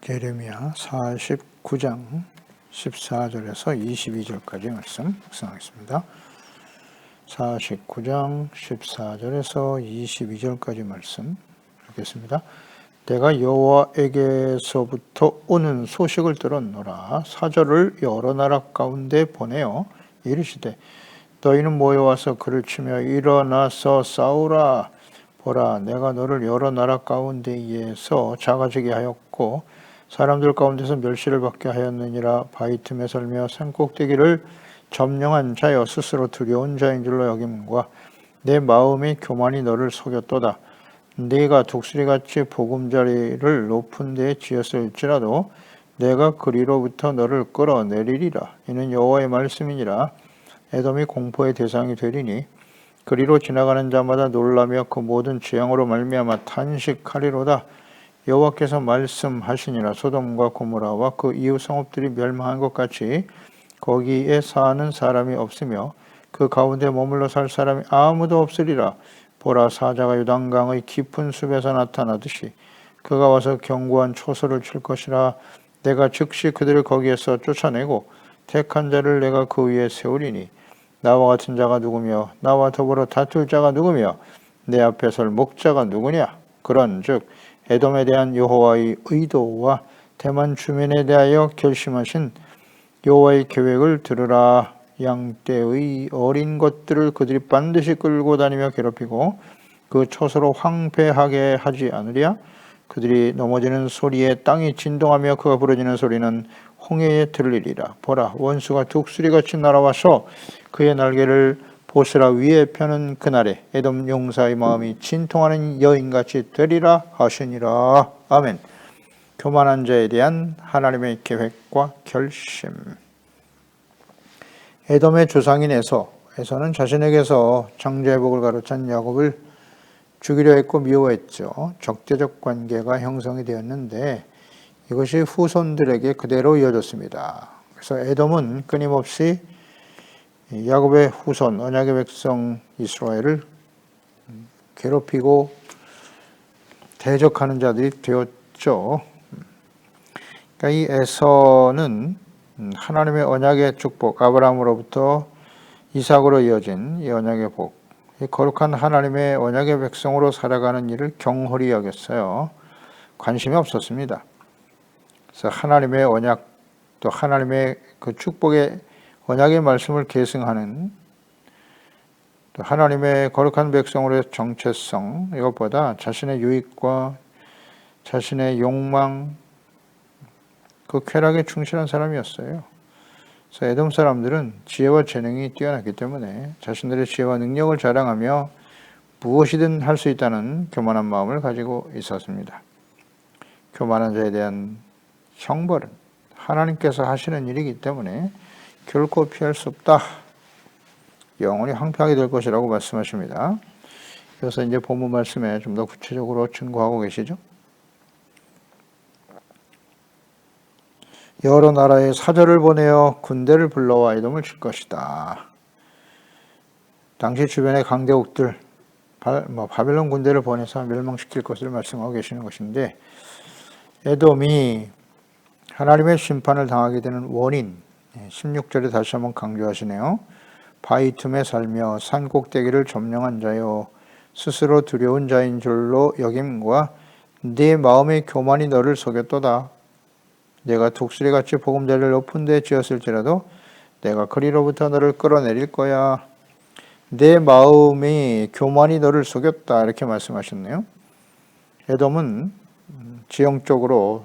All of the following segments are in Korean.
예레미야 49장 14절에서 22절까지 말씀 묵상하겠습니다. 49장 14절에서 22절까지 말씀 읽겠습니다. 내가 여호와에게서부터 오는 소식을 들었노라. 사절을 여러 나라 가운데 보내어 이르시되 너희는 모여와서 그를 치며 일어나서 싸우라. 보라, 내가 너를 여러 나라 가운데에서 작아지게 하였고 사람들 가운데서 멸시를 받게 하였느니라. 바위 틈에 설며 산꼭대기를 점령한 자여 스스로 두려운 자인 줄로 여김과 내 마음의 교만이 너를 속였도다. 네가 독수리같이 보금자리를 높은 데에 지었을지라도 내가 그리로부터 너를 끌어내리리라. 이는 여호와의 말씀이니라. 에돔이 공포의 대상이 되리니 그리로 지나가는 자마다 놀라며 그 모든 재앙으로 말미암아 탄식하리로다. 여호와께서 말씀하시니라. 소돔과 고모라와 그 이웃 성읍들이 멸망한 것 같이 거기에 사는 사람이 없으며 그 가운데 머물러 살 사람이 아무도 없으리라. 보라, 사자가 요단강의 깊은 숲에서 나타나듯이 그가 와서 견고한 초소를 칠 것이라. 내가 즉시 그들을 거기에서 쫓아내고 택한 자를 내가 그 위에 세우리니 나와 같은 자가 누구며 나와 더불어 다툴 자가 누구며 내 앞에 설 목자가 누구냐. 그런즉 에돔에 대한 여호와의 의도와 대만 주민에 대하여 결심하신 여호와의 계획을 들으라. 양떼의 어린 것들을 그들이 반드시 끌고 다니며 괴롭히고 그 초소로 황폐하게 하지 않으랴. 그들이 넘어지는 소리에 땅이 진동하며 그가 부러지는 소리는 홍해에 들리리라. 보라, 원수가 독수리같이 날아와서 그의 날개를 보스라 위에 펴는 그날에 에돔 용사의 마음이 진통하는 여인같이 되리라 하시니라. 아멘. 교만한 자에 대한 하나님의 계획과 결심. 에돔의 조상인 에서는 자신에게서 장자의 복을 가로챈 야곱을 죽이려 했고 미워했죠. 적대적 관계가 형성이 되었는데 이것이 후손들에게 그대로 이어졌습니다. 그래서 에돔은 끊임없이 야곱의 후손 언약의 백성 이스라엘을 괴롭히고 대적하는 자들이 되었죠. 그러니까 이 에서는 하나님의 언약의 축복, 아브라함으로부터 이삭으로 이어진 이 언약의 복, 이 거룩한 하나님의 언약의 백성으로 살아가는 일을 경홀히 여겼어요. 관심이 없었습니다. 그래서 하나님의 언약, 또 하나님의 그 축복의 언약의 말씀을 계승하는 또 하나님의 거룩한 백성으로의 정체성, 이것보다 자신의 유익과 자신의 욕망, 그 쾌락에 충실한 사람이었어요. 그래서 에돔 사람들은 지혜와 재능이 뛰어났기 때문에 자신들의 지혜와 능력을 자랑하며 무엇이든 할 수 있다는 교만한 마음을 가지고 있었습니다. 교만한 자에 대한 형벌은 하나님께서 하시는 일이기 때문에 결코 피할 수 없다. 영원히 황폐하게 될 것이라고 말씀하십니다. 그래서 이제 본문 말씀에 좀 더 구체적으로 증거하고 계시죠. 여러 나라의 사절을 보내어 군대를 불러와 에돔을 칠 것이다. 당시 주변의 강대국들, 바벨론 군대를 보내서 멸망시킬 것을 말씀하고 계시는 것인데, 에돔이 하나님의 심판을 당하게 되는 원인, 16절에 다시 한번 강조하시네요. 바위 틈에 살며 산꼭대기를 점령한 자요 스스로 두려운 자인 줄로 여김과 네 마음의 교만이 너를 속였도다. 내가 독수리같이 보금자리를 높은 데 지었을지라도 내가 그리로부터 너를 끌어내릴 거야. 내 마음의 교만이 너를 속였다. 이렇게 말씀하셨네요. 에돔은 지형적으로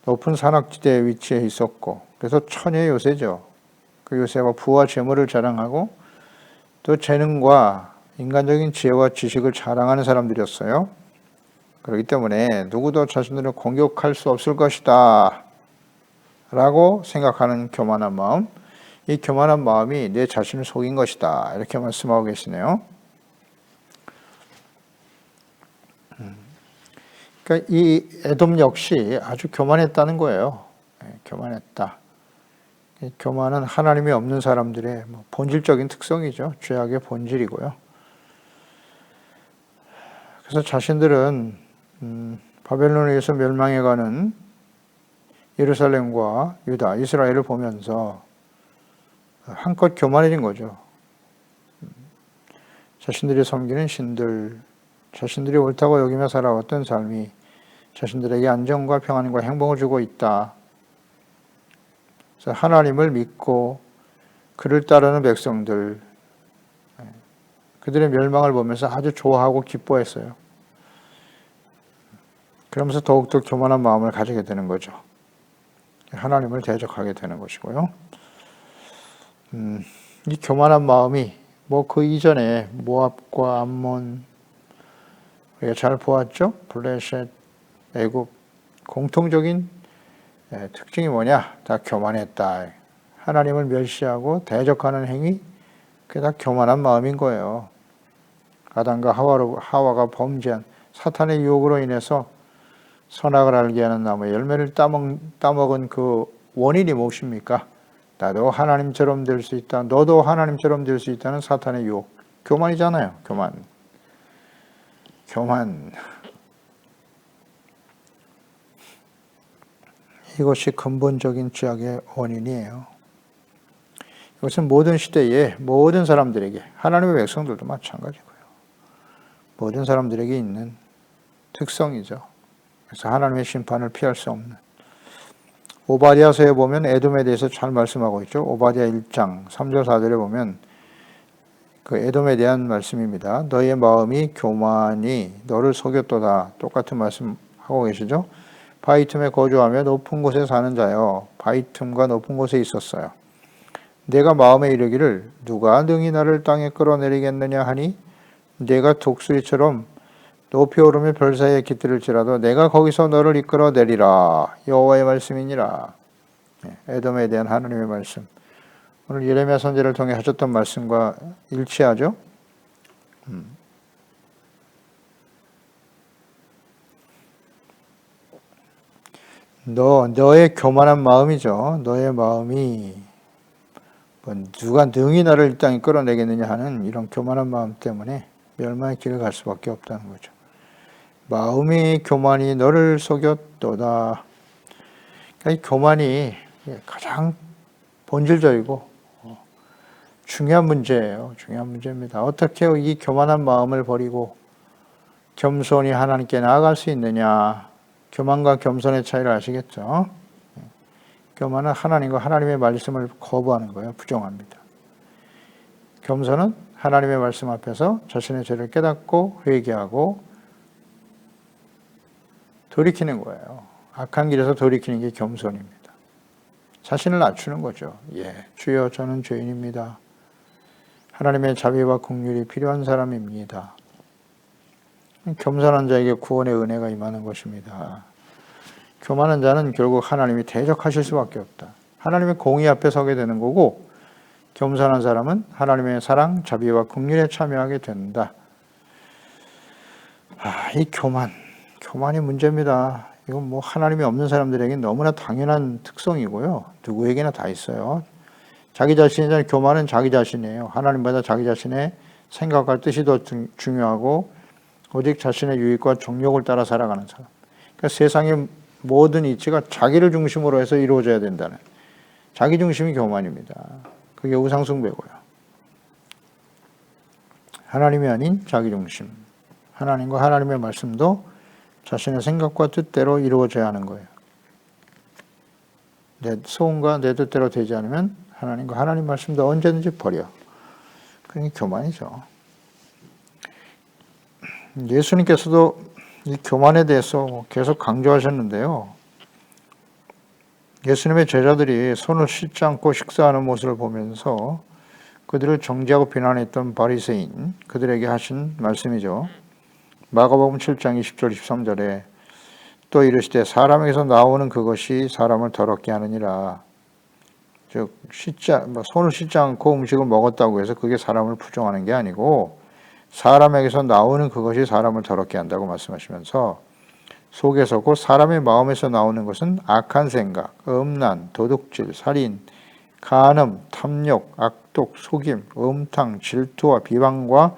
높은 산악지대에 위치해 있었고 그래서 처녀의 요새죠. 그 요새와 부와 재물을 자랑하고 또 재능과 인간적인 지혜와 지식을 자랑하는 사람들이었어요. 그렇기 때문에 누구도 자신들을 공격할 수 없을 것이다 라고 생각하는 교만한 마음, 이 교만한 마음이 내 자신을 속인 것이다 이렇게 말씀하고 계시네요. 그러니까 이 에돔 역시 아주 교만했다는 거예요. 교만했다. 교만은 하나님이 없는 사람들의 본질적인 특성이죠. 죄악의 본질이고요. 그래서 자신들은 바벨론에 의해서 멸망해가는 예루살렘과 유다, 이스라엘을 보면서 한껏 교만해진 거죠. 자신들이 섬기는 신들, 자신들이 옳다고 여기며 살아왔던 삶이 자신들에게 안정과 평안과 행복을 주고 있다. 그래서 하나님을 믿고 그를 따르는 백성들, 그들의 멸망을 보면서 아주 좋아하고 기뻐했어요. 그러면서 더욱더 교만한 마음을 가지게 되는 거죠. 하나님을 대적하게 되는 것이고요. 이 교만한 마음이 그 이전에 모압과 암몬, 우리가 잘 보았죠? 블레셋, 애굽, 공통적인 특징이 뭐냐? 다 교만했다. 하나님을 멸시하고 대적하는 행위, 그게 다 교만한 마음인 거예요. 아담과 하와가 범죄한 사탄의 유혹으로 인해서 선악을 알게 하는 나무의 열매를 따먹은 그 원인이 무엇입니까? 나도 하나님처럼 될 수 있다. 너도 하나님처럼 될 수 있다는 사탄의 유혹. 교만이잖아요. 교만. 이것이 근본적인 죄악의 원인이에요. 이것은 모든 시대에 모든 사람들에게, 하나님의 백성들도 마찬가지고요. 모든 사람들에게 있는 특성이죠. 그래서 하나님의 심판을 피할 수 없는. 오바댜서에 보면 에돔에 대해서 잘 말씀하고 있죠. 오바댜 1장 3절 4절에 보면 그 에돔에 대한 말씀입니다. 너의 마음이 교만이 너를 속였도다. 똑같은 말씀하고 계시죠. 바위 틈에 거주하며 높은 곳에 사는 자여, 바위 틈과 높은 곳에 있었어요. 내가 마음에 이르기를 누가 능히 나를 땅에 끌어내리겠느냐 하니 내가 독수리처럼 높이 오르며 별 사이에 깃들을지라도 내가 거기서 너를 이끌어내리라. 여호와의 말씀이니라. 에돔에 대한 하나님의 말씀. 오늘 예레미야 선지자를 통해 하셨던 말씀과 일치하죠. 너의 교만한 마음이죠. 너의 마음이 누가 능히 나를 이 땅에 끌어내겠느냐 하는 이런 교만한 마음 때문에 멸망의 길을 갈 수밖에 없다는 거죠. 마음이 교만이 너를 속였도다. 이 교만이 가장 본질적이고 중요한 문제예요. 중요한 문제입니다. 어떻게 이 교만한 마음을 버리고 겸손히 하나님께 나아갈 수 있느냐. 교만과 겸손의 차이를 아시겠죠? 교만은 하나님과 하나님의 말씀을 거부하는 거예요. 부정합니다. 겸손은 하나님의 말씀 앞에서 자신의 죄를 깨닫고 회개하고 돌이키는 거예요. 악한 길에서 돌이키는 게 겸손입니다. 자신을 낮추는 거죠. 주여 저는 죄인입니다. 하나님의 자비와 긍휼이 필요한 사람입니다. 겸손한 자에게 구원의 은혜가 임하는 것입니다. 교만한 자는 결국 하나님이 대적하실 수밖에 없다. 하나님의 공의 앞에 서게 되는 거고 겸손한 사람은 하나님의 사랑, 자비와 긍휼에 참여하게 된다. 이 교만이 문제입니다. 이건 하나님이 없는 사람들에게 너무나 당연한 특성이고요. 누구에게나 다 있어요. 자기 자신의 교만은 자기 자신이에요. 하나님보다 자기 자신의 생각과 뜻이 더 중요하고 오직 자신의 유익과 정욕을 따라 살아가는 사람. 그러니까 세상의 모든 이치가 자기를 중심으로 해서 이루어져야 된다는 자기 중심이 교만입니다. 그게 우상숭배고요. 하나님이 아닌 자기 중심. 하나님과 하나님의 말씀도 자신의 생각과 뜻대로 이루어져야 하는 거예요. 내 소원과 내 뜻대로 되지 않으면 하나님과 하나님 말씀도 언제든지 버려. 그게 교만이죠. 예수님께서도 이 교만에 대해서 계속 강조하셨는데요. 예수님의 제자들이 손을 씻지 않고 식사하는 모습을 보면서 그들을 정죄하고 비난했던 바리새인, 그들에게 하신 말씀이죠. 마가복음 7장 20절 23절에 또 이르시되 사람에게서 나오는 그것이 사람을 더럽게 하느니라. 즉 손을 씻지 않고 음식을 먹었다고 해서 그게 사람을 부정하는 게 아니고 사람에게서 나오는 그것이 사람을 더럽게 한다고 말씀하시면서 속에서 곧 사람의 마음에서 나오는 것은 악한 생각, 음란, 도둑질, 살인, 간음, 탐욕, 악독, 속임, 음탕, 질투와 비방과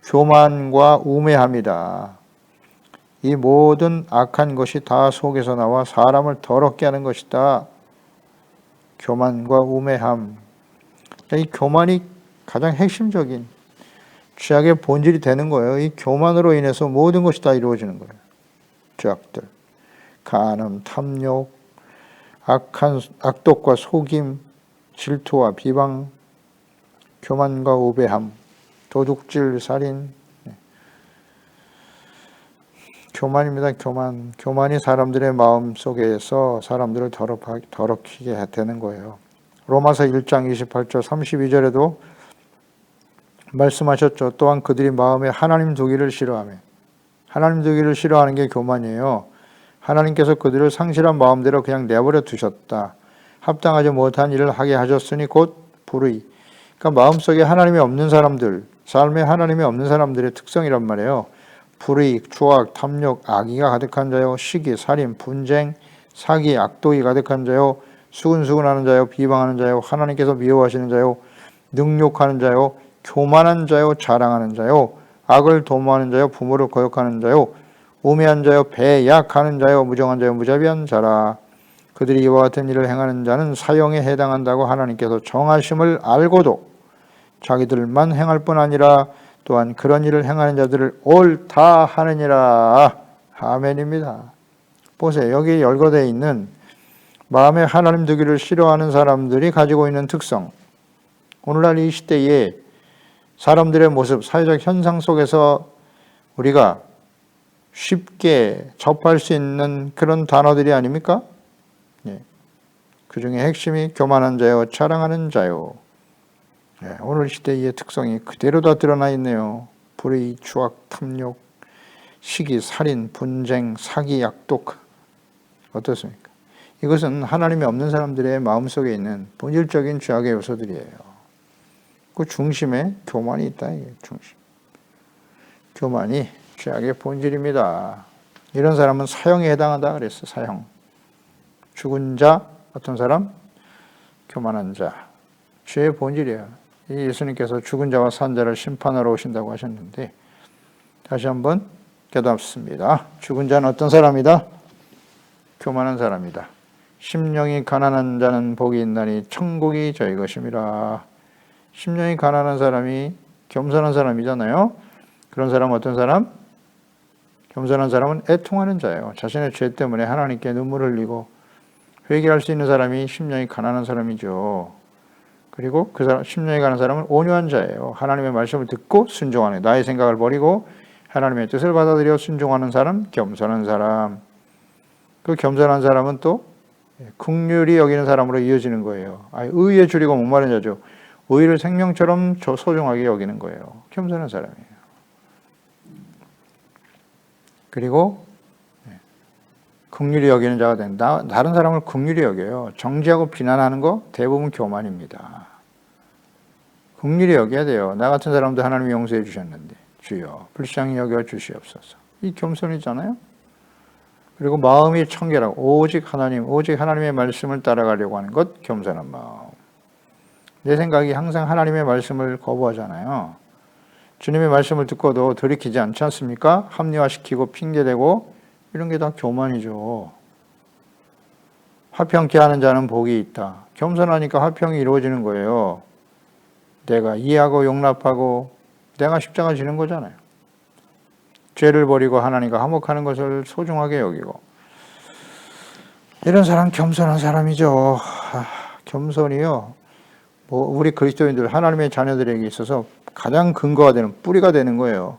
교만과 우매함이다. 이 모든 악한 것이 다 속에서 나와 사람을 더럽게 하는 것이다. 교만과 우매함. 이 교만이 가장 핵심적인 죄악의 본질이 되는 거예요. 이 교만으로 인해서 모든 것이 다 이루어지는 거예요. 죄악들. 간음, 탐욕, 악독과 속임, 질투와 비방, 교만과 우배함, 도둑질, 살인. 교만입니다. 교만이 사람들의 마음 속에서 사람들을 더럽히게 되는 거예요. 로마서 1장 28절 32절에도 말씀하셨죠. 또한 그들이 마음에 하나님 두기를 싫어하며, 하나님 두기를 싫어하는 게 교만이에요. 하나님께서 그들을 상실한 마음대로 그냥 내버려 두셨다. 합당하지 못한 일을 하게 하셨으니 곧 불의. 그러니까 마음속에 하나님이 없는 사람들, 삶에 하나님이 없는 사람들의 특성이란 말이에요. 불의, 추악, 탐욕, 악의가 가득한 자요, 시기, 살인, 분쟁, 사기, 악독이 가득한 자요, 수근수근하는 자요, 비방하는 자요, 하나님께서 미워하시는 자요, 능욕하는 자요, 교만한 자요, 자랑하는 자요, 악을 도모하는 자요, 부모를 거역하는 자요, 우매한 자요, 배약하는 자요, 무정한 자요, 무자비한 자라. 그들이 이와 같은 일을 행하는 자는 사형에 해당한다고 하나님께서 정하심을 알고도 자기들만 행할 뿐 아니라 또한 그런 일을 행하는 자들을 옳다 하느니라. 아멘입니다. 보세요. 여기 열거되어 있는 마음에 하나님 두기를 싫어하는 사람들이 가지고 있는 특성. 오늘날 이 시대에 사람들의 모습, 사회적 현상 속에서 우리가 쉽게 접할 수 있는 그런 단어들이 아닙니까? 그 중에 핵심이 교만한 자요, 자랑하는 자요. 오늘 시대의 특성이 그대로 다 드러나 있네요. 불의, 추악, 탐욕, 시기, 살인, 분쟁, 사기, 악독. 어떻습니까? 이것은 하나님이 없는 사람들의 마음속에 있는 본질적인 죄악의 요소들이에요. 그 중심에 교만이 있다. 이게 중심. 교만이 죄악의 본질입니다. 이런 사람은 사형에 해당한다 그랬어. 사형. 죽은 자, 어떤 사람? 교만한 자. 죄의 본질이에요. 예수님께서 죽은 자와 산 자를 심판하러 오신다고 하셨는데 다시 한번 깨닫습니다. 죽은 자는 어떤 사람이다? 교만한 사람이다. 심령이 가난한 자는 복이 있나니 천국이 저희 것임이라. 심령이 가난한 사람이 겸손한 사람이잖아요. 그런 사람은 어떤 사람? 겸손한 사람은 애통하는 자예요. 자신의 죄 때문에 하나님께 눈물을 흘리고 회개할 수 있는 사람이 심령이 가난한 사람이죠. 그리고 그 사람, 심령이 가난한 사람은 온유한 자예요. 하나님의 말씀을 듣고 순종하는, 나의 생각을 버리고 하나님의 뜻을 받아들여 순종하는 사람, 겸손한 사람. 그 겸손한 사람은 또 긍휼히 여기는 사람으로 이어지는 거예요. 의에 줄이고 목마른 자죠. 의를 생명처럼 소중하게 여기는 거예요. 겸손한 사람이에요. 그리고 긍휼히 여기는 자가 된다. 다른 사람을 긍휼히 여겨요. 정죄하고 비난하는 거 대부분 교만입니다. 긍휼히 여겨야 돼요. 나 같은 사람도 하나님이 용서해 주셨는데 주여 불쌍히 여겨 주시옵소서. 이 겸손이잖아요. 그리고 마음이 청결하고 오직 하나님의 말씀을 따라가려고 하는 것 겸손한 마음. 내 생각이 항상 하나님의 말씀을 거부하잖아요. 주님의 말씀을 듣고도 돌이키지 않지 않습니까? 합리화시키고 핑계대고 이런 게 다 교만이죠. 화평케 하는 자는 복이 있다. 겸손하니까 화평이 이루어지는 거예요. 내가 이해하고 용납하고 내가 십자가 지는 거잖아요. 죄를 버리고 하나님과 화목하는 것을 소중하게 여기고 이런 사람 겸손한 사람이죠. 겸손이요. 우리 그리스도인들 하나님의 자녀들에게 있어서 가장 근거가 되는 뿌리가 되는 거예요.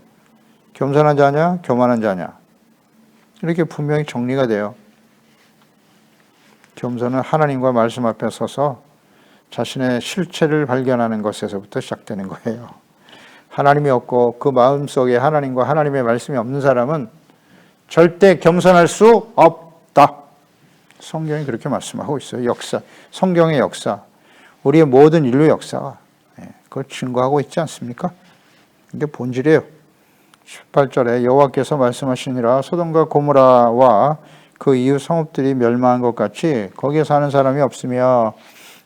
겸손한 자냐 교만한 자냐 이렇게 분명히 정리가 돼요. 겸손은 하나님과 말씀 앞에 서서 자신의 실체를 발견하는 것에서부터 시작되는 거예요. 하나님이 없고 그 마음속에 하나님과 하나님의 말씀이 없는 사람은 절대 겸손할 수 없다. 성경이 그렇게 말씀하고 있어요. 역사, 성경의 역사, 우리의 모든 인류 역사가 그걸 증거하고 있지 않습니까? 이게 본질이에요. 18절에 여호와께서 말씀하시니라 소돔과 고모라와 그 이웃 성읍들이 멸망한 것 같이 거기에 사는 사람이 없으며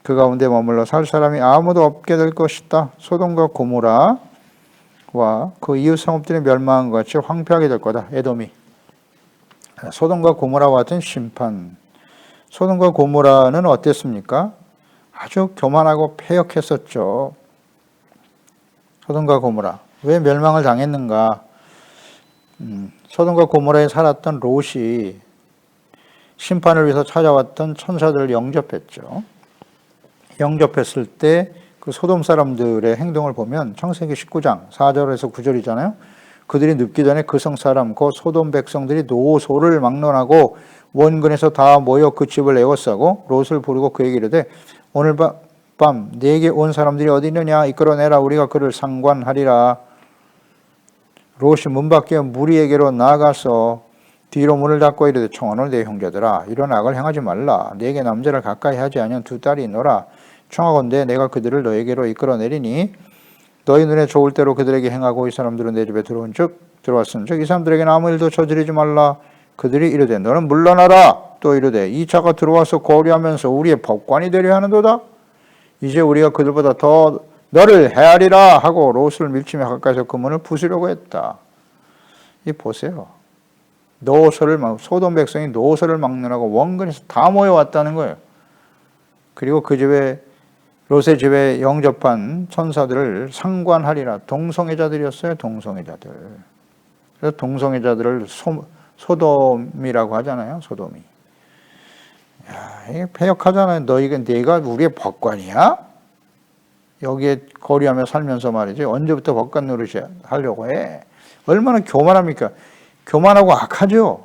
그 가운데 머물러 살 사람이 아무도 없게 될 것이다. 소돔과 고모라와 그 이웃 성읍들이 멸망한 것 같이 황폐하게 될 거다. 에돔이. 소돔과 고모라와 같은 심판. 소돔과 고모라는 어땠습니까? 아주 교만하고 패역했었죠. 소돔과 고모라. 왜 멸망을 당했는가? 소돔과 고모라에 살았던 롯이 심판을 위해서 찾아왔던 천사들을 영접했죠. 영접했을 때 그 소돔 사람들의 행동을 보면 창세기 19장 4절에서 9절이잖아요. 그들이 눕기 전에 그 성 사람 곧 소돔 백성들이 노소를 막론하고 원근에서 다 모여 그 집을 에워싸고 롯을 부르고 그에게 이르되 오늘 밤 네게 온 사람들이 어디 있느냐 이끌어내라 우리가 그를 상관하리라. 롯이 문 밖에 무리에게로 나아가서 뒤로 문을 닫고 이르되 청하노니 내 형제들아 이런 악을 행하지 말라. 네게 남자를 가까이 하지 아니한 두 딸이 있노라. 청하건대 내가 그들을 너에게로 이끌어내리니 너희 눈에 좋을 대로 그들에게 행하고 이 사람들은 내 집에 들어왔은즉 이 사람들에게는 아무 일도 저지르지 말라. 그들이 이르되 너는 물러나라. 또 이르되 이 자가 들어와서 거류하면서 우리의 법관이 되려 하는도다. 이제 우리가 그들보다 더 너를 헤아리라 하고 롯을 밀치며 가까이서 그 문을 부수려고 했다. 이 보세요. 소돔 백성이 노소를 막느라고 원근에서 다 모여왔다는 거예요. 그리고 그 집에 롯의 집에 영접한 천사들을 상관하리라. 동성애자들이었어요. 동성애자들. 그래서 동성애자들을 소돔이라고 하잖아요. 소돔이. 야, 이게 패역하잖아요. 내가 우리의 법관이야? 여기에 거리하며 살면서 말이지. 언제부터 법관 노릇이 하려고 해? 얼마나 교만합니까? 교만하고 악하죠.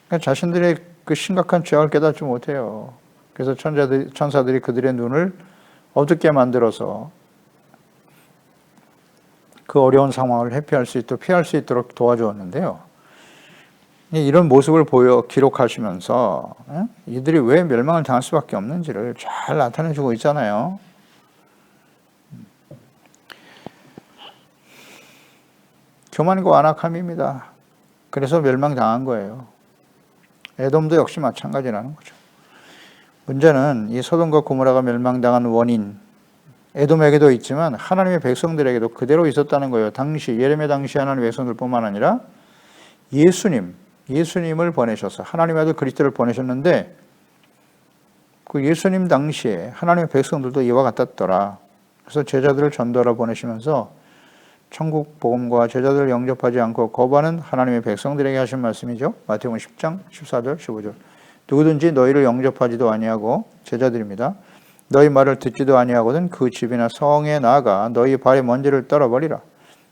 그러니까 자신들의 그 심각한 죄악을 깨닫지 못해요. 그래서 천사들이 그들의 눈을 어둡게 만들어서 그 어려운 상황을 회피할 수 있도록 피할 수 있도록 도와주었는데요. 이런 모습을 기록하시면서 이들이 왜 멸망을 당할 수밖에 없는지를 잘 나타내주고 있잖아요. 교만과 완악함입니다. 그래서 멸망당한 거예요. 에돔도 역시 마찬가지라는 거죠. 문제는 이 소돔과 고모라가 멸망당한 원인, 에돔에게도 있지만 하나님의 백성들에게도 그대로 있었다는 거예요. 예레미야 당시 하나님의 백성들뿐만 아니라 예수님을 보내셔서 하나님의 아들 그리스도를 보내셨는데 그 예수님 당시에 하나님의 백성들도 이와 같았더라. 그래서 제자들을 전도하러 보내시면서 천국 복음과 제자들을 영접하지 않고 거부하는 하나님의 백성들에게 하신 말씀이죠. 마태복음 10장 14절 15절. 누구든지 너희를 영접하지도 아니하고 제자들입니다. 너희 말을 듣지도 아니하거든 그 집이나 성에 나아가 너희 발의 먼지를 떨어버리라.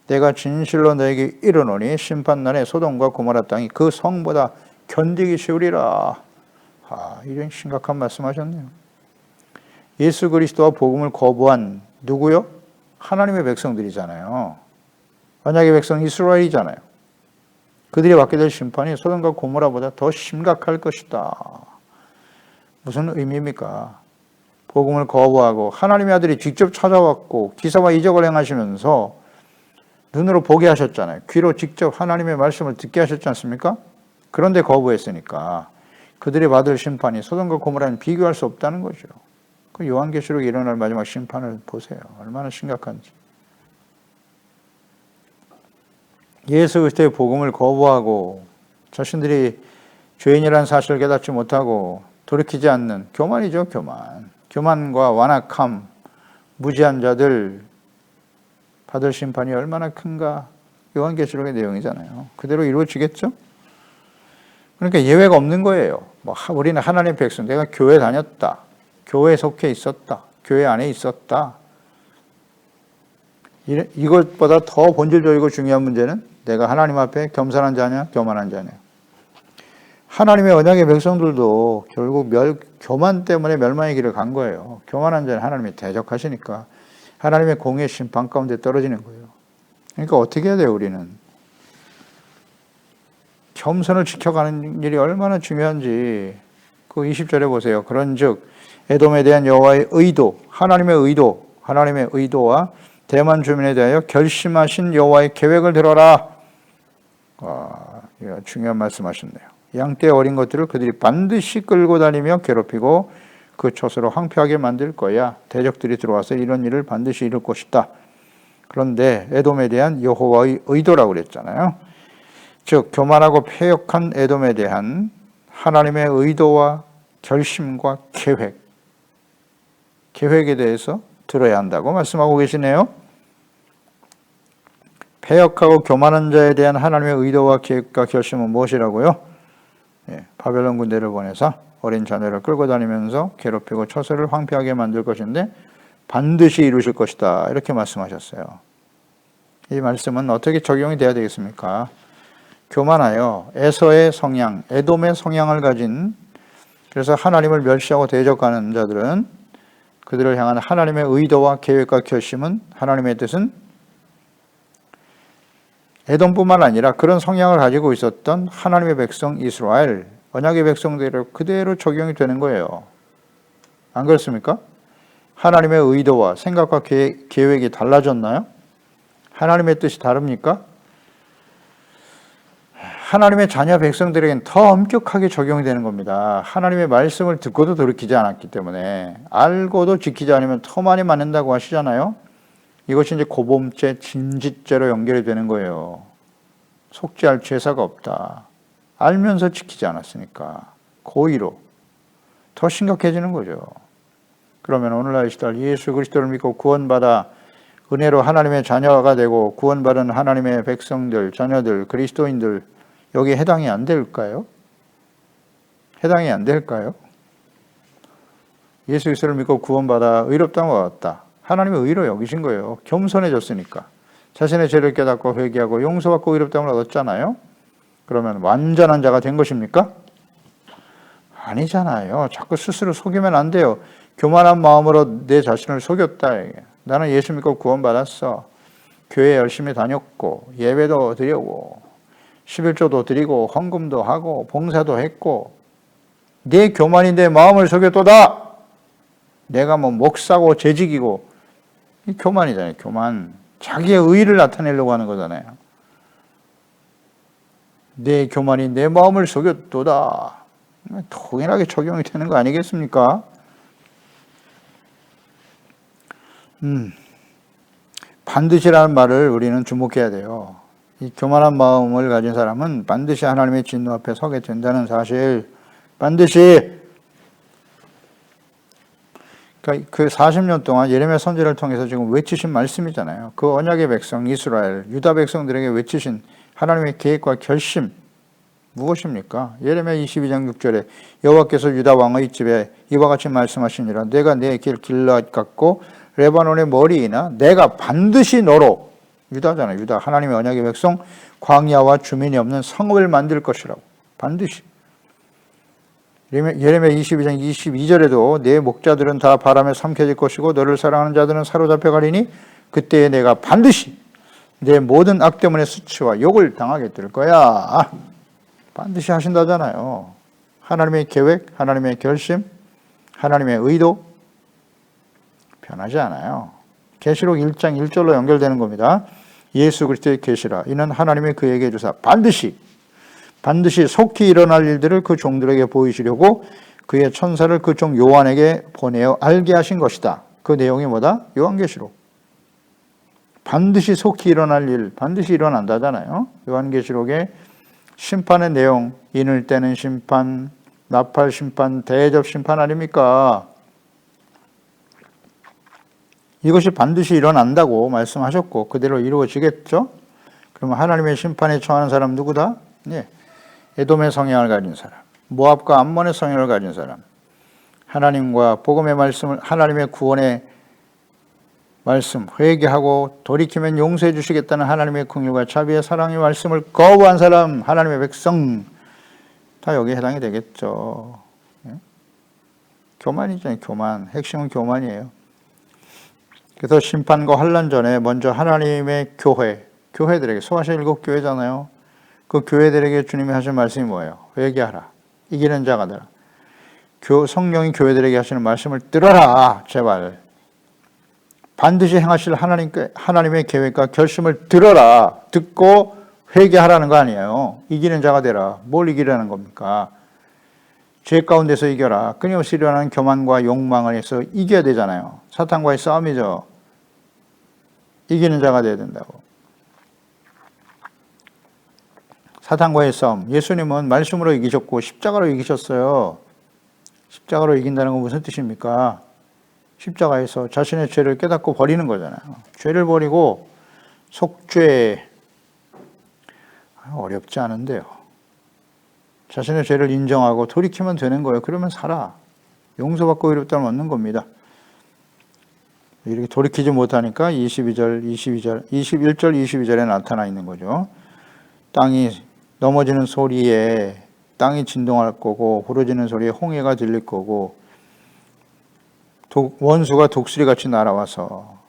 내가 진실로 너에게 이르노니 심판날에 소돔과 고모라 땅이 그 성보다 견디기 쉬우리라. 이런 심각한 말씀하셨네요. 예수 그리스도와 복음을 거부한 누구요? 하나님의 백성들이잖아요. 언약의 백성 이스라엘이잖아요. 그들이 받게 될 심판이 소돔과 고모라보다 더 심각할 것이다. 무슨 의미입니까? 복음을 거부하고 하나님의 아들이 직접 찾아왔고 기사와 이적을 행하시면서 눈으로 보게 하셨잖아요. 귀로 직접 하나님의 말씀을 듣게 하셨지 않습니까? 그런데 거부했으니까 그들이 받을 심판이 소돔과 고모라는 비교할 수 없다는 거죠. 그 요한계시록에 일어날 마지막 심판을 보세요. 얼마나 심각한지. 예수 그리스도의 복음을 거부하고 자신들이 죄인이라는 사실을 깨닫지 못하고 돌이키지 않는 교만이죠. 교만과 완악함, 무지한 자들 받을 심판이 얼마나 큰가. 요한계시록의 내용이잖아요. 그대로 이루어지겠죠? 그러니까 예외가 없는 거예요. 우리는 하나님의 백성, 내가 교회 다녔다. 교회에 속해 있었다. 교회 안에 있었다. 이것보다 더 본질적이고 중요한 문제는 내가 하나님 앞에 겸손한 자냐, 교만한 자냐. 하나님의 언약의 백성들도 결국 교만 때문에 멸망의 길을 간 거예요. 교만한 자는 하나님이 대적하시니까 하나님의 공의 심판 가운데 떨어지는 거예요. 그러니까 어떻게 해야 돼요, 우리는? 겸손을 지켜가는 일이 얼마나 중요한지 그 20절에 보세요. 그런즉 에돔에 대한 여호와의 의도, 하나님의 의도와 대만 주민에 대하여 결심하신 여호와의 계획을 들어라. 중요한 말씀하셨네요. 양떼 어린 것들을 그들이 반드시 끌고 다니며 괴롭히고 그 처소로 황폐하게 만들 거야. 대적들이 들어와서 이런 일을 반드시 이룰 것이다. 그런데 에돔에 대한 여호와의 의도라고 그랬잖아요. 즉 교만하고 패역한 에돔에 대한 하나님의 의도와 결심과 계획에 대해서 들어야 한다고 말씀하고 계시네요. 패역하고 교만한 자에 대한 하나님의 의도와 계획과 결심은 무엇이라고요? 바벨론 군대를 보내서 어린 자녀를 끌고 다니면서 괴롭히고 처소를 황폐하게 만들 것인데 반드시 이루실 것이다, 이렇게 말씀하셨어요. 이 말씀은 어떻게 적용이 돼야 되겠습니까? 교만하여 에서의 성향, 에돔의 성향을 가진, 그래서 하나님을 멸시하고 대적하는 자들은, 그들을 향한 하나님의 의도와 계획과 결심은, 하나님의 뜻은 에돔뿐만 아니라 그런 성향을 가지고 있었던 하나님의 백성 이스라엘, 언약의 백성대로 그대로 적용이 되는 거예요. 안 그렇습니까? 하나님의 의도와 생각과 계획이 달라졌나요? 하나님의 뜻이 다릅니까? 하나님의 자녀 백성들에게는 더 엄격하게 적용이 되는 겁니다. 하나님의 말씀을 듣고도 돌이키지 않았기 때문에, 알고도 지키지 않으면 더 많이 맞는다고 하시잖아요. 이것이 이제 고범죄, 진짓죄로 연결이 되는 거예요. 속죄할 죄사가 없다. 알면서 지키지 않았으니까 고의로 더 심각해지는 거죠. 그러면 오늘날 이 시대 예수 그리스도를 믿고 구원받아 은혜로 하나님의 자녀가 되고 구원받은 하나님의 백성들, 자녀들, 그리스도인들, 여기에 해당이 안 될까요? 해당이 안 될까요? 예수 그리스도를 믿고 구원받아 의롭다함을 얻었다. 하나님의 의로 여기신 거예요. 겸손해졌으니까. 자신의 죄를 깨닫고 회개하고 용서받고 의롭다함을 얻었잖아요. 그러면 완전한 자가 된 것입니까? 아니잖아요. 자꾸 스스로 속이면 안 돼요. 교만한 마음으로 내 자신을 속였다. 나는 예수 믿고 구원받았어. 교회 열심히 다녔고 예배도 드리고 11조도 드리고 헌금도 하고 봉사도 했고 내 교만이 내 마음을 속였도다. 내가 뭐 목사고 재직이고, 이 교만이잖아요. 교만. 자기의 의의를 나타내려고 하는 거잖아요. 내 교만이 내 마음을 속였도다. 동일하게 적용이 되는 거 아니겠습니까? 반드시라는 말을 우리는 주목해야 돼요. 이 교만한 마음을 가진 사람은 반드시 하나님의 진노 앞에 서게 된다는 사실, 반드시. 그러니까 그 40년 동안 예레미야 선지자를 통해서 지금 외치신 말씀이잖아요. 그 언약의 백성 이스라엘, 유다 백성들에게 외치신 하나님의 계획과 결심 무엇입니까? 예레미야 22장 6절에 여호와께서 유다 왕의 집에 이와 같이 말씀하시니라. 내가 내 길 길앗 같고 레바논의 머리이나 내가 반드시 너로, 유다잖아요. 유다 하나님의 언약의 백성, 광야와 주민이 없는 성읍을 만들 것이라고. 반드시. 예레미야 22장 22절에도 내 목자들은 다 바람에 삼켜질 것이고 너를 사랑하는 자들은 사로잡혀 가리니 그때에 내가 반드시 내 모든 악 때문에 수치와 욕을 당하게 될 거야. 반드시 하신다잖아요. 하나님의 계획, 하나님의 결심, 하나님의 의도 변하지 않아요. 계시록 1장 1절로 연결되는 겁니다. 예수 그리스도의 계시라. 이는 하나님의 그에게 주사 반드시 속히 일어날 일들을 그 종들에게 보이시려고 그의 천사를 그 종 요한에게 보내어 알게 하신 것이다. 그 내용이 뭐다? 요한계시록. 반드시 속히 일어날 일, 반드시 일어난다잖아요. 요한계시록의 심판의 내용, 인을 떼는 심판, 나팔 심판, 대접 심판 아닙니까? 이것이 반드시 일어난다고 말씀하셨고 그대로 이루어지겠죠? 그러면 하나님의 심판에 처하는 사람 누구다? 네. 에돔의 성향을 가진 사람, 모압과 암몬의 성향을 가진 사람, 하나님과 복음의 말씀을, 하나님의 구원의 말씀, 회개하고 돌이키면 용서해 주시겠다는 하나님의 긍휼과 자비의 사랑의 말씀을 거부한 사람, 하나님의 백성, 다 여기에 해당이 되겠죠. 교만이잖아요. 교만. 핵심은 교만이에요. 그래서 심판과 환난 전에 먼저 하나님의 교회들에게, 소아시 7교회잖아요. 그 교회들에게 주님이 하신 말씀이 뭐예요? 회개하라. 이기는 자가 되라. 성령이 교회들에게 하시는 말씀을 들어라. 제발. 반드시 행하실 하나님의 계획과 결심을 들어라. 듣고 회개하라는 거 아니에요. 이기는 자가 되라. 뭘 이기라는 겁니까? 죄 가운데서 이겨라. 끊임없이 일어나는 교만과 욕망을 해서 이겨야 되잖아요. 사탄과의 싸움이죠. 이기는 자가 돼야 된다고. 사탄과의 싸움. 예수님은 말씀으로 이기셨고 십자가로 이기셨어요. 십자가로 이긴다는 건 무슨 뜻입니까? 십자가에서 자신의 죄를 깨닫고 버리는 거잖아요. 죄를 버리고 속죄. 어렵지 않은데요. 자신의 죄를 인정하고 돌이키면 되는 거예요. 그러면 살아. 용서받고 의롭다를 얻는 겁니다. 이렇게 돌이키지 못하니까 21절, 22절에 나타나 있는 거죠. 땅이 넘어지는 소리에 땅이 진동할 거고 부러지는 소리에 홍해가 들릴 거고 원수가 독수리같이 날아와서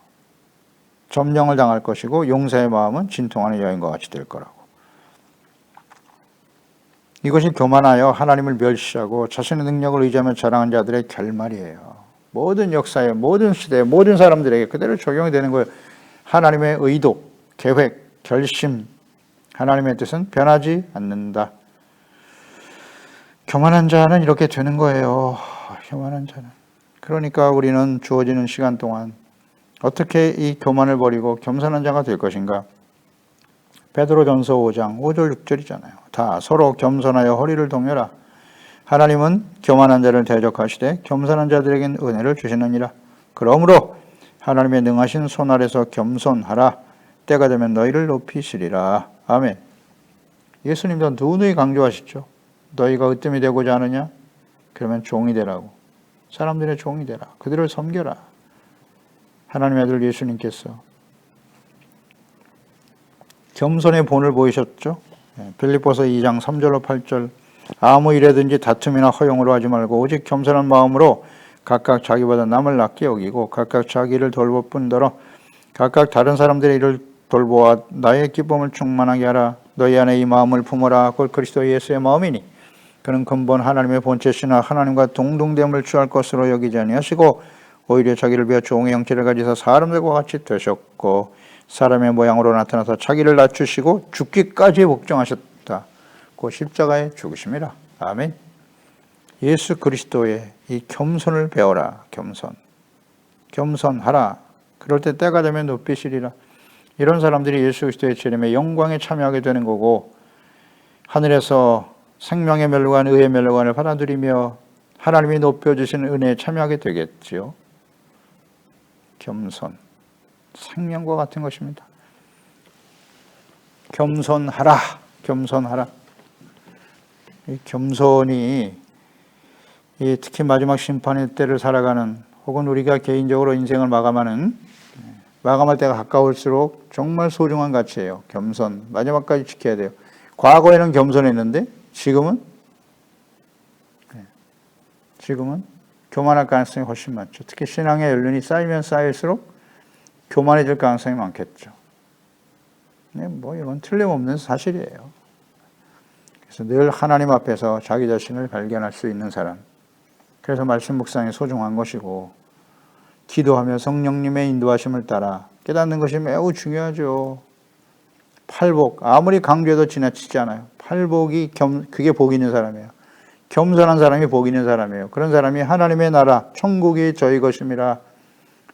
점령을 당할 것이고 용사의 마음은 진통하는 여인과 같이 될 거라고. 이것이 교만하여 하나님을 멸시하고 자신의 능력을 의지하며 자랑한 자들의 결말이에요. 모든 역사에, 모든 시대에, 모든 사람들에게 그대로 적용이 되는 거예요. 하나님의 의도, 계획, 결심, 하나님의 뜻은 변하지 않는다. 교만한 자는 이렇게 되는 거예요. 교만한 자는. 그러니까 우리는 주어지는 시간 동안 어떻게 이 교만을 버리고 겸손한 자가 될 것인가? 베드로전서 5장 5절 6절이잖아요. 다 서로 겸손하여 허리를 동여라. 하나님은 교만한 자를 대적하시되 겸손한 자들에겐 은혜를 주시느니라. 그러므로 하나님의 능하신 손 아래서 겸손하라. 때가 되면 너희를 높이시리라. 아멘. 예수님도 누누이 강조하시죠. 너희가 으뜸이 되고자 하느냐? 그러면 종이 되라고. 사람들의 종이 되라. 그들을 섬겨라. 하나님의 아들 예수님께서 겸손의 본을 보이셨죠. 빌립보서 2장 3절로 8절 아무 일에든지 다툼이나 허용으로 하지 말고 오직 겸손한 마음으로 각각 자기보다 남을 낫게 여기고 각각 자기를 돌볼 뿐더러 각각 다른 사람들의 일을 돌보아 나의 기쁨을 충만하게 하라. 너희 안에 이 마음을 품어라. 곧 그리스도 예수의 마음이니 그는 근본 하나님의 본체시나 하나님과 동등됨을 취할 것으로 여기지 아니하시고 오히려 자기를 비하 종의 형체를 가지사 사람들과 같이 되셨고 사람의 모양으로 나타나서 자기를 낮추시고 죽기까지 복종하셨다. 그 십자가에 죽으심이라. 아멘. 예수 그리스도의 이 겸손을 배워라. 겸손하라. 그럴 때 때가 되면 높이시리라. 이런 사람들이 예수 그리스도의 재림의 영광에 참여하게 되는 거고 하늘에서 생명의 멸관, 의의 멸관을 받아들이며 하나님이 높여주신 은혜에 참여하게 되겠지요. 겸손. 생명과 같은 것입니다. 겸손하라. 이 겸손이 특히 마지막 심판의 때를 살아가는 혹은 우리가 개인적으로 인생을 마감할 때가 가까울수록 정말 소중한 가치예요. 겸손. 마지막까지 지켜야 돼요. 과거에는 겸손했는데 지금은 교만할 가능성이 훨씬 많죠. 특히 신앙의 연륜이 쌓이면 쌓일수록 교만해질 가능성이 많겠죠. 이건 틀림없는 사실이에요. 그래서 늘 하나님 앞에서 자기 자신을 발견할 수 있는 사람. 그래서 말씀 묵상이 소중한 것이고 기도하며 성령님의 인도하심을 따라 깨닫는 것이 매우 중요하죠. 팔복, 아무리 강조해도 지나치지 않아요. 팔복이 그게 복 있는 사람이에요. 겸손한 사람이 복 있는 사람이에요. 그런 사람이 하나님의 나라, 천국이 저희 것임이라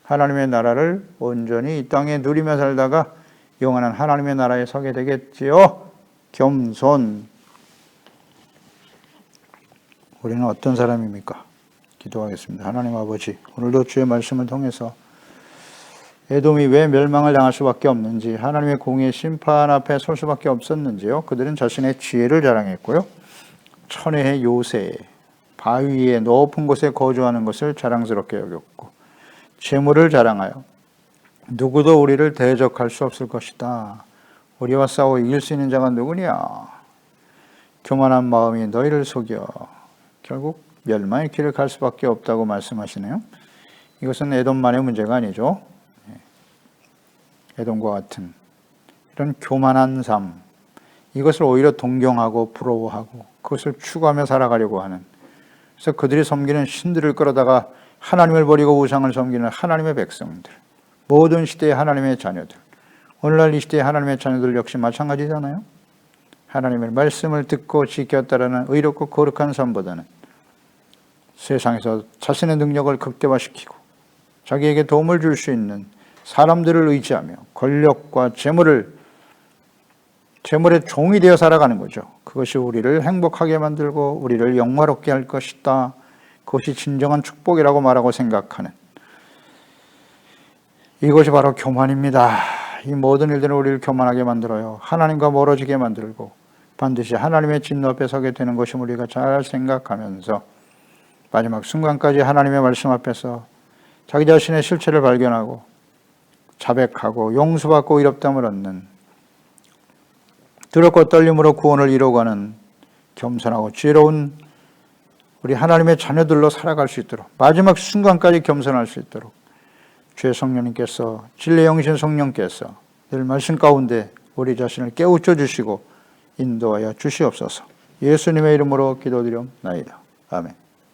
하나님의 나라를 온전히 이 땅에 누리며 살다가 영원한 하나님의 나라에 서게 되겠지요. 겸손. 우리는 어떤 사람입니까? 기도하겠습니다. 하나님 아버지, 오늘도 주의 말씀을 통해서 에돔이 왜 멸망을 당할 수밖에 없는지, 하나님의 공의의 심판 앞에 설 수밖에 없었는지요. 그들은 자신의 지혜를 자랑했고요. 천혜의 요새, 바위의 높은 곳에 거주하는 것을 자랑스럽게 여겼고, 재물을 자랑하여 누구도 우리를 대적할 수 없을 것이다. 우리와 싸워 이길 수 있는 자가 누구냐? 교만한 마음이 너희를 속여 결국 멸망의 길을 갈 수밖에 없다고 말씀하시네요. 이것은 에돔만의 문제가 아니죠. 에돔과 같은 이런 교만한 삶, 이것을 오히려 동경하고 부러워하고 그것을 추구하며 살아가려고 하는, 그래서 그들이 섬기는 신들을 끌어다가 하나님을 버리고 우상을 섬기는 하나님의 백성들, 모든 시대의 하나님의 자녀들, 오늘날 이 시대의 하나님의 자녀들 역시 마찬가지잖아요. 하나님의 말씀을 듣고 지켜 따르는 의롭고 거룩한 삶보다는 세상에서 자신의 능력을 극대화시키고 자기에게 도움을 줄 수 있는 사람들을 의지하며 권력과 재물을 재물의 종이 되어 살아가는 거죠. 그것이 우리를 행복하게 만들고 우리를 영화롭게 할 것이다. 그것이 진정한 축복이라고 말하고 생각하는 이것이 바로 교만입니다. 이 모든 일들은 우리를 교만하게 만들어요. 하나님과 멀어지게 만들고 반드시 하나님의 진노 앞에 서게 되는 것이 우리가 잘 생각하면서 마지막 순간까지 하나님의 말씀 앞에서 자기 자신의 실체를 발견하고 자백하고 용서받고 의롭다함을 얻는 두렵고 떨림으로 구원을 이루어가는 겸손하고 지혜로운 우리 하나님의 자녀들로 살아갈 수 있도록 마지막 순간까지 겸손할 수 있도록 주의 성령님께서 진리의 영이신 성령께서 늘 말씀 가운데 우리 자신을 깨우쳐 주시고 인도하여 주시옵소서. 예수님의 이름으로 기도드리옵나이다. 아멘.